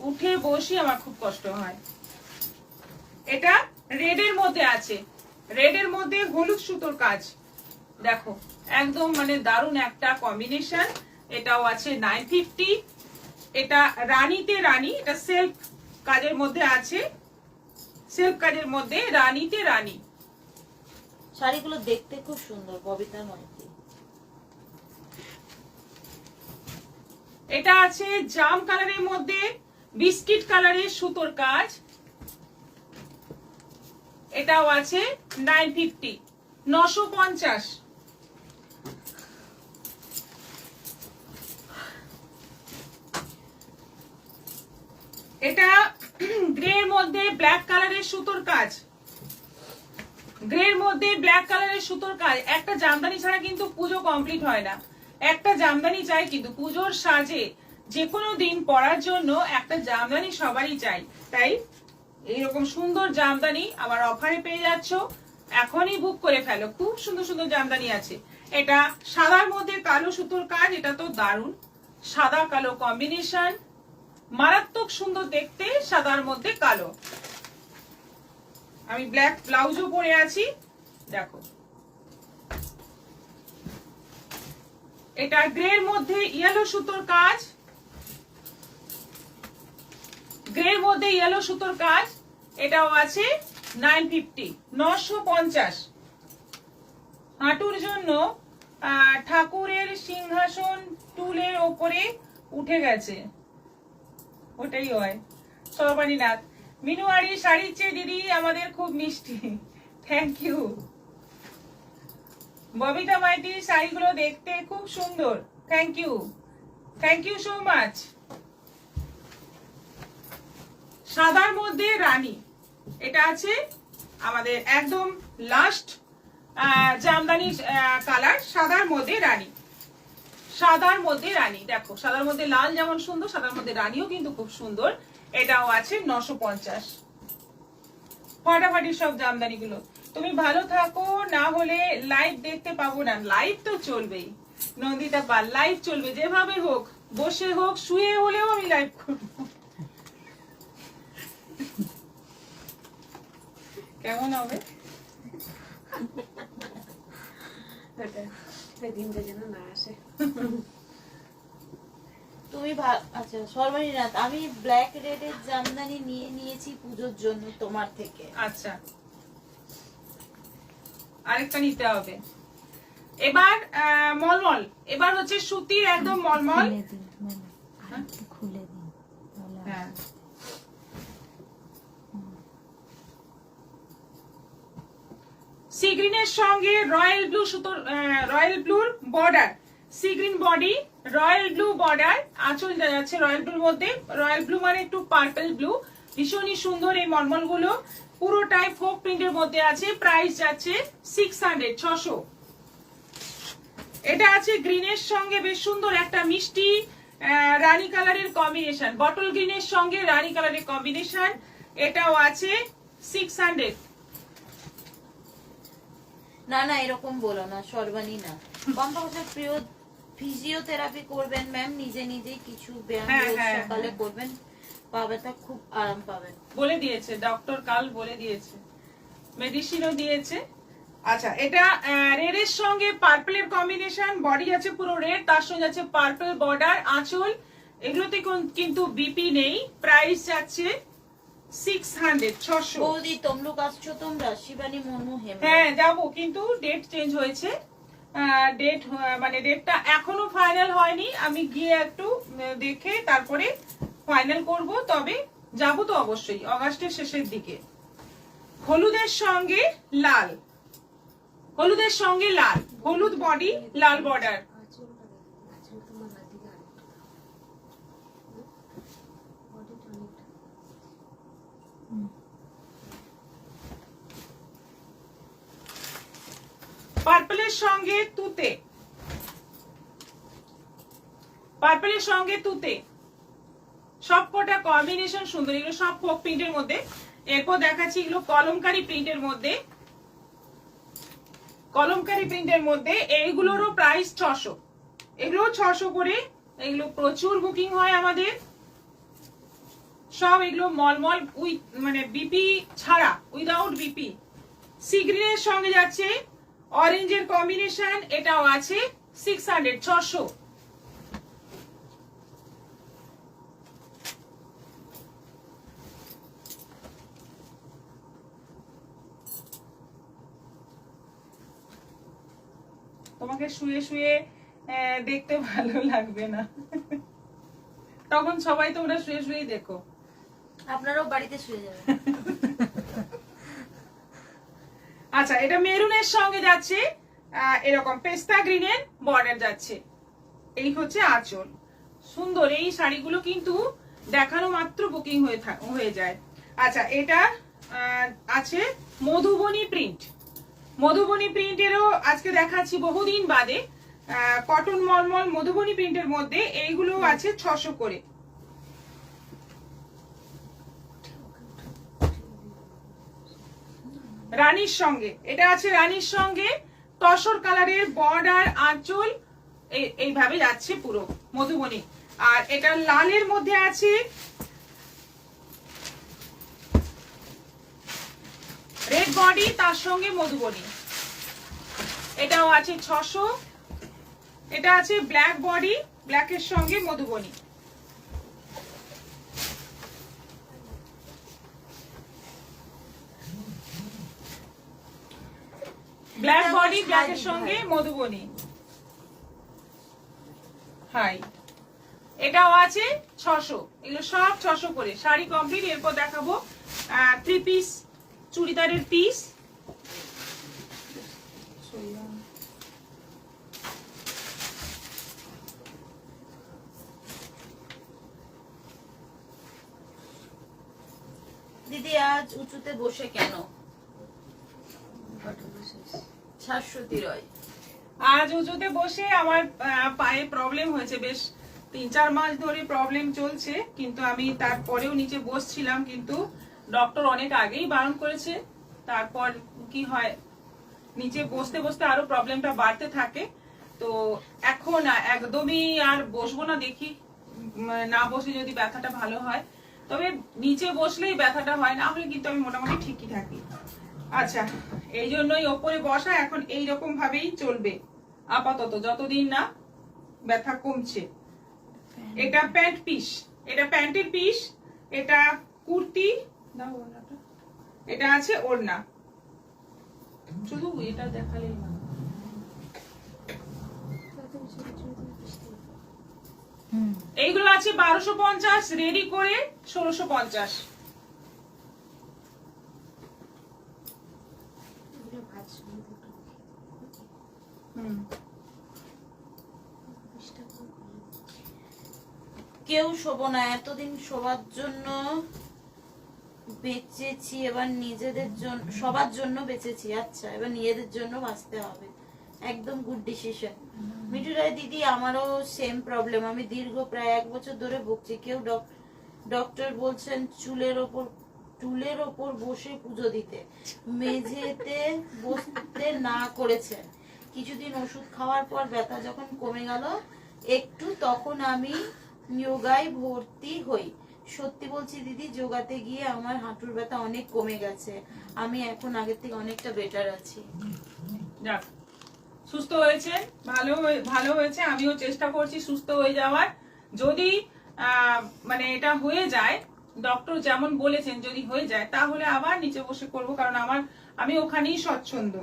উঠে বসি আমার খুব কষ্ট হয়। এটা রেড এর মধ্যে আছে, রেড এর মধ্যে হলুদ সুতোর কাজ, দেখো একদম মানে দারুণ একটা কম্বিনেশন। এটাও আছে 950। এটা রানীতে রানী, এটা সেলফ কাজের মধ্যে আছে, সেলফ কাজের মধ্যে রানীতে রানী। শাড়িগুলো দেখতে খুব সুন্দর, ববিতা মাইতি। এটা আছে জাম কালারের মধ্যে বিস্কিট কালারের সুতোর কাজ, এটাও আছে 950, 950। এটা গ্রের মধ্যে ব্ল্যাক কালারের সুতোর কাজ, গ্রের মধ্যে ব্ল্যাক কালারের সুতোর কাজ। একটা জামদানি ছাড়া কিন্তু পুজো কমপ্লিট হয় না, একটা জামদানি চাই কিন্তু পুজোর সাজে যে কোনো দিন পরার জন্য একটা জামদানি সবারই চাই। তাই এইরকম সুন্দর জামদানি আবার অফারে পেয়ে যাচ্ছ, এখনই বুক করে ফেলো। খুব সুন্দর সুন্দর জামদানি আছে। এটা সাদার মধ্যে কালো সুতোর কাজ, এটা তো দারুণ, সাদা কালো কম্বিনেশন, মারাত্মক সুন্দর দেখতে, সাদার মধ্যে কালো। আমি ব্ল্যাক ব্লাউজও পরে আছি, দেখো। এটা গ্রের মধ্যে ইয়েলো সুতোর কাজ, গ্রের মধ্যে ইয়েলো সুতোর কাজ, এটাও আছে 950, 950। হাঁটুর জন্য ঠাকুরের সিংহাসন টুলের ওপরে উঠে গেছে, ওটাই হয়। সর্বানীনাথ, মিনুয়ারি শাড়ির চেয়ে দিদি আমাদের খুব মিষ্টি, থ্যাংক ইউ। ববিতা মাইতির শাড়িগুলো দেখতে খুব সুন্দর, thank you, thank you so much. সাদার মধ্যে রানী, এটা আছে আমাদের একদম লাস্ট জামদানি কালার, সাদার মধ্যে রানী, সাদার মধ্যে রানী। দেখো সাদার মধ্যে লাল যেমন সুন্দর, সাদার মধ্যে রানীও কিন্তু খুব সুন্দর। এটাও আছে 950। ফাটাফাটি সব জামদানি গুলো। তুমি ভালো থাকো, না হলে লাইভ দেখতে পাবো না। লাইভ তো চলবেই নন্দিতা পাল, লাইভ চলবে যেভাবে হোক, বসে হোক শুয়ে হলেও আমি লাইভ করবো। কেমন হবে দিনটা যেন না আসে। তুমি আচ্ছা সর্বানীনাথ, আমি ব্ল্যাক রেডের জামদানি নিয়ে নিয়েছি পুজোর জন্য তোমার থেকে। আচ্ছা, আরেকটা নিতে হবে। এবার মলমল, এবার হচ্ছে সুতির একদম মলমল। খুলে দিন। হ্যাঁ, সি গ্রিনের সঙ্গে রয়্যাল ব্লু সুতোর, রয়্যাল ব্লুর border, sea green body, royal blue border, আঁচল যাচ্ছে রয়্যাল ব্লুর মধ্যে। রয়্যাল ব্লু মানে একটু পার্পল ব্লু, ভীষণই সুন্দর এই মলমল গুলো। পুরোটাই ফোক প্রিন্টের মধ্যে আছে। প্রাইস যাচ্ছে 600, 600। এটা আছে গ্রিনের সঙ্গে বেশ সুন্দর একটা মিষ্টি রানী কালারের কম্বিনেশন, বটল গ্রিনের সঙ্গে রানী কালারের কম্বিনেশন। এটাও আছে 600। না না এরকম বলো না সর্বানী না। কম্পাউন্ডার প্রিয় ফিজিওথেরাপি করবেন ম্যাম, নিজে নিজেই কিছু ব্যায়াম সকালে করবেন, পা ব্যথা খুব আরাম পাবেন বলে দিয়েছে ডক্টর, কাল বলে দিয়েছে, মেডিসিনও দিয়েছে। আচ্ছা, এটা রেড এর সঙ্গে পার্পলের কম্বিনেশন, বডি আছে পুরো রেড, তার সঙ্গে আছে পার্পল বর্ডার, আঁচল। এগুলোতে কিন্তু বিপি নেই। প্রাইস যাচ্ছে 600, 600। বৌদি তমলুক আসছো তোমরা? শিবানী মুর্মু হেম। হ্যাঁ যাবো, কিন্তু ডেট চেঞ্জ হয়েছে। ডেট মানে ডেটটা এখনো ফাইনাল হয়নি, আমি গিয়ে একটু দেখে তারপরে ফাইনাল করব। তবে যাবো তো অবশ্যই অগাস্টের শেষের দিকে। হলুদের সঙ্গে লাল, হলুদের সঙ্গে লাল, হলুদ বডি লাল বর্ডার। পার্পলের সঙ্গে তুতে, পার্পলের সঙ্গে তুতে, সবকটা কম্বিনেশন সুন্দর। এগুলো সব ফোক প্রিন্টের মধ্যে। এরপর দেখাচ্ছি এগুলো কলমকারী প্রিন্টের মধ্যে, কলমকারী প্রিন্টের মধ্যে। এইগুলোরও প্রাইস 600, এগুলো 600 করে। এগুলো প্রচুর বুকিং হয় আমাদের সব। এগুলো মলমল উইথ মানে বিপি ছাড়া, উইদাউট বিপি। সি গ্রিনের সঙ্গে যাচ্ছে অরেঞ্জের কম্বিনেশন, এটাও আছে 600 600। তোমাকে শুয়ে শুয়ে দেখতে ভালো লাগবে না, তখন সবাই তোমরা শুয়ে শুয়ে দেখো। আপনারাও বাড়িতে শুয়ে যাবেন। আচ্ছা, এটা মেরুনের সঙ্গে যাচ্ছে, এরকম পেস্তা গ্রিনের বর্ডার যাচ্ছে। এই হচ্ছে আঁচল। সুন্দর এই শাড়িগুলো কিন্তু দেখানো মাত্র বুকিং হয়ে যায়। আচ্ছা, এটা আছে মধুবনী প্রিন্ট। মধুবনী প্রিন্টেরও আজকে দেখাচ্ছি বহুদিন বাদে। কটন মলমল মধুবনী প্রিন্টের মধ্যে এইগুলো আছে 600 করে। রানীর সঙ্গে, এটা আছে রানীর সঙ্গে তসর কালারের বর্ডার, আঁচল এইভাবে যাচ্ছে পুরো মধুবনী। আর এটা লালের মধ্যে আছে রেড বডি, তার সঙ্গে মধুবনী। এটাও আছে 600। এটা আছে ব্ল্যাক বডি, ব্ল্যাকের সঙ্গে মধুবনী। ব্ল্যাক বডি, ব্ল্যাকের সঙ্গে মধুবনী। হাই, এটাও আছে 600। এগুলো সব 600 করে। শাড়ি কমপ্লিট। এরপর দেখাবো 3 পিস চুড়িদারের পিস। দিদি আজ উঁচুতে বসে কেন? শাশ্বতী রয়। আজ উঁচুতে বসে আমার পায়ে প্রবলেম হয়েছে, বেশ 3-4 মাস ধরে প্রবলেম চলছে, কিন্তু আমি তারপরেও নিচে বসছিলাম, কিন্তু ডক্টর অনেক আগেই বারণ করেছে। তারপর কি হয়, নিচে বসতে বসতে আরো প্রবলেমটা বাড়তে থাকে। তো এখন একদমই আর বসবো না, দেখি না বসে যদি ব্যথাটা ভালো হয়। তবে নিচে বসলেই ব্যথাটা হয়, না হলে কিন্তু আমি মোটামুটি ঠিকই থাকি। আচ্ছা, এই জন্যই ওপরে বসা এখন এইরকম ভাবেই চলবে আপাতত, যতদিন না ব্যথা কমছে। এটা প্যান্ট পিস, এটা প্যান্টের পিস, এটা কুর্তি, এটা আছে ওড়না। শুধু এটা দেখালেই না। এইগুলো আছে 1250, রেডি করে 1650। কেউ শোবো না, এতদিন শোবার জন্য বেঁচেছি, এবার নিজেদের জন্য, সবার জন্য বেঁচেছি। আচ্ছা, এবার নিজেদের জন্য বাঁচতে হবে। একদম গুড ডিসিশন। মিঠু রায় দিদি, আমারও সেম প্রবলেম। আমি দীর্ঘ প্রায় 1 বছর ধরে ভুগছি। কেউ ডক্টর বলছেন টুলের ওপর বসে পুজো দিতে, মেঝেতে বসতে না করেছেন। কিছুদিন ওষুধ খাওয়ার পর ব্যথা যখন কমে গেল একটু, তখন আমি যোগায় ভর্তি হই। সত্যি বলছি দিদি, যোগাতে গিয়ে আমার হাঁটুর ব্যথা অনেক কমে গেছে। আমি এখন আগের থেকে অনেকটা বেটার আছি। যাক, সুস্থ হয়েছে, ভালো হয়েছে। আমিও চেষ্টা করছি সুস্থ হয়ে যাওয়ার। যদি মানে এটা হয়ে যায়, ডক্টর যেমন বলেছেন, যদি হয়ে যায় তাহলে আবার নিচে বসে করব, কারণ আমি ওখানেই স্বচ্ছন্দ।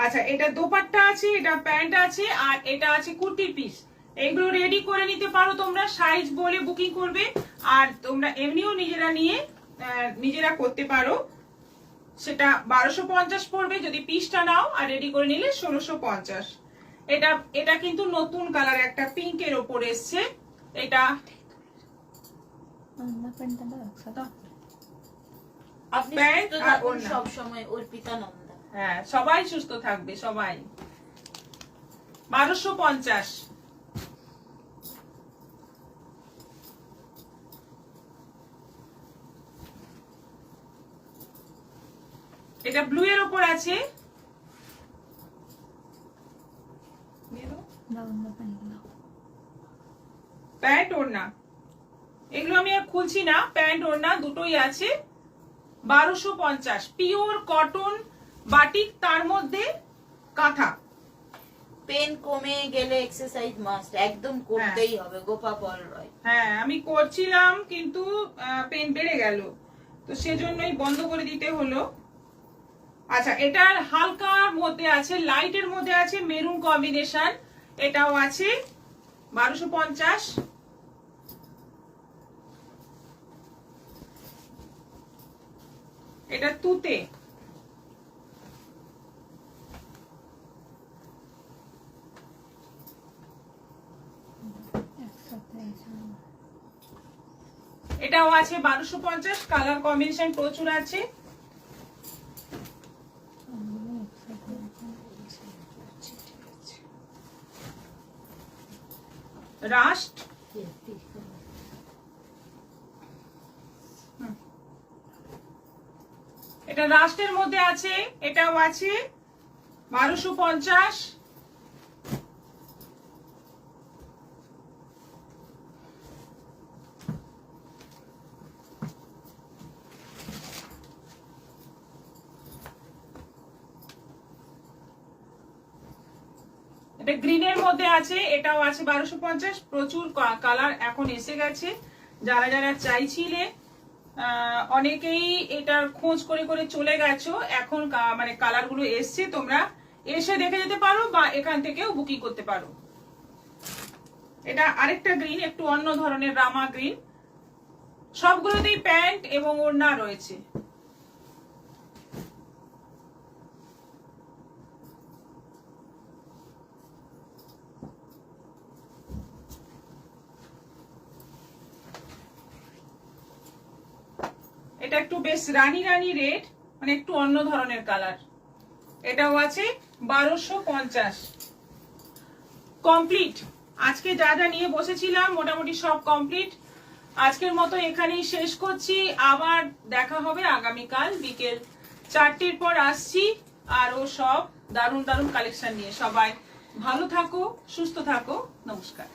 আচ্ছা, এটা দোপাট্টা আছে, এটা প্যান্ট আছে, আর এটা আছে কুর্তির পিস। এগুলো রেডি করে নিতে পারো তোমরা, সাইজ বলে বুকিং করবে, আর তোমরা এমনিও নিজেরা করতে পারো। সেটা 1250 পড়বে যদি পিসটা নাও, আর রেডি করে নিলে 1650। এটা কিন্তু নতুন কালার, একটা পিঙ্কের ওপর এসছে। এটা আপনি প্যান্ট সুস্থ আর থাকুন ওড়না। সব সময়, অর্পিতা নন্দা। হ্যাঁ, সবাই সুস্থ থাকবে, সবাই। 1250। এটা ব্লু এর উপর আছে, প্যান্ট ওড়না। এগুলো আমি আর খুলছি না, প্যান্ট ওড়না দুটোই আছে। 1250, পিওর কটন বাটিক, তার মধ্যে কাঁথা। পেন কমে গেলে এক্সারসাইজ মাস্ট, একদম করতেই হবে। গোপা পল রয়। হ্যাঁ আমি করছিলাম কিন্তু পেন বেড়ে গেল, তো সেজন্যই বন্ধ করে দিতে হলো। আচ্ছা, এটার হালকার মধ্যে আছে, লাইটের মধ্যে আছে মেরুন কম্বিনেশন, এটাও আছে 1250। এটা তুতে, এটাও আছে 1250। কালার কম্বিনেশন প্রচুর আছে। রাস্ট, এটা রাস্টের মধ্যে আছে, এটাও আছে 1250। এটা গ্রিনের মধ্যে আছে, এটাও আছে 1250। প্রচুর কালার এখন এসে গেছে, যারা যারা চাইছিলে অনেকেই এটার খোঁজ করে করে চলে গেছো। এখন মানে কালার গুলো এসছে, তোমরা এসে দেখে যেতে পারো বা এখান থেকেও বুকিং করতে পারো। এটা আরেকটা গ্রিন, একটু অন্য ধরনের রামা গ্রিন। সবগুলোতেই প্যান্ট এবং ওড়না রয়েছে। এটা একটু বেশ রানী রানী রেড, মানে একটু অন্য ধরনের কালার। এটাও আছে 1250। কমপ্লিট। আজকে যা যা নিয়ে বসেছিলাম মোটামুটি সব কমপ্লিট। আজকের মতো এখানেই শেষ করছি। আবার দেখা হবে আগামীকাল বিকেল 4টের পর আসছি আরো সব দারুণ দারুণ কালেকশন নিয়ে। সবাই ভালো থাকো, সুস্থ থাকো, নমস্কার।